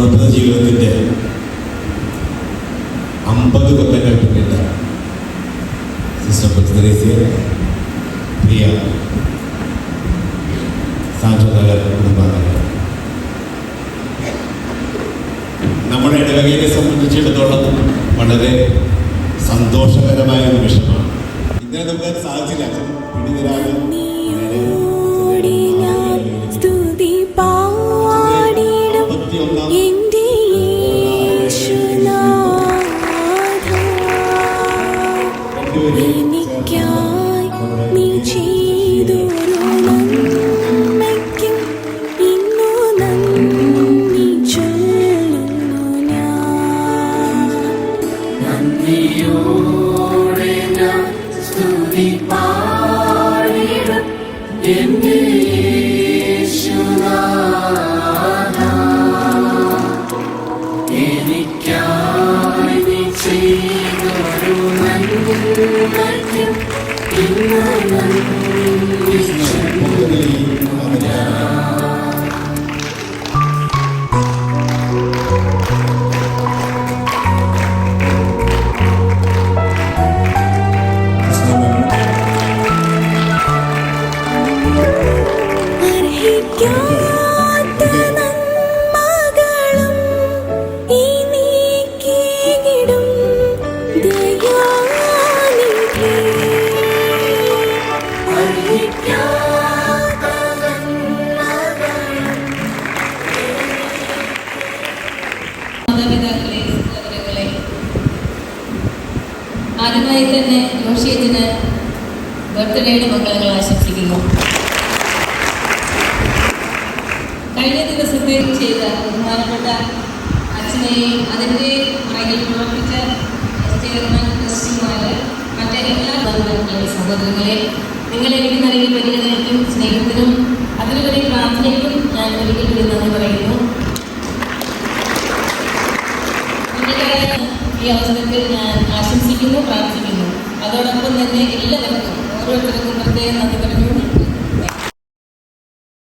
സമർപ്പിത ജീവിതത്തിൻ്റെ 50 കൊല്ലങ്ങൾ പിന്നിട്ട സിസ്റ്റർ കൊച്ചുതെരേസ്യ, പ്രിയ സാക്ഷാത്കാര കുടുംബാംഗങ്ങൾ, നമ്മുടെ ഇടവകയെ സംബന്ധിച്ചിടത്തോളം വളരെ സന്തോഷകരമായ ഒരു നിമിഷമാണ്. ഇന്നലെ നമുക്ക് സാധിച്ചില്ല പിടിതരാകും ആദ്യമായി തന്നെ റോഷിയത്തിന് ബർത്ത്ഡേയുടെ മംഗളങ്ങൾ ആശംസിക്കുന്നു. കഴിഞ്ഞ ദിവസത്തെ ചെയ്ത ബഹുമാനപ്പെട്ട അച്ഛനെയും അതിൻ്റെ പുറകിൽ പ്രവർത്തിച്ച ചെയർമാൻ ട്രസ്റ്റിമാര്, മറ്റെല്ലാ ബന്ധുക്കളെ, സഹോദരങ്ങളെ, നിങ്ങളെ എനിക്ക് നൽകിയ പരിഗണനയ്ക്കും സ്നേഹത്തിനും അതിലുപരി പ്രാർത്ഥനയ്ക്കും ഞാൻ ഒരിക്കൽ കൂടി നന്ദി പറയുന്നു. ഈ അവസരത്തിൽ ഞാൻ ആശംസിക്കുന്നു, പ്രാർത്ഥിക്കുന്നു. അതോടൊപ്പം തന്നെ എല്ലാവർക്കും ഓരോരുത്തർക്കും പ്രത്യേകം നന്ദി പറഞ്ഞു.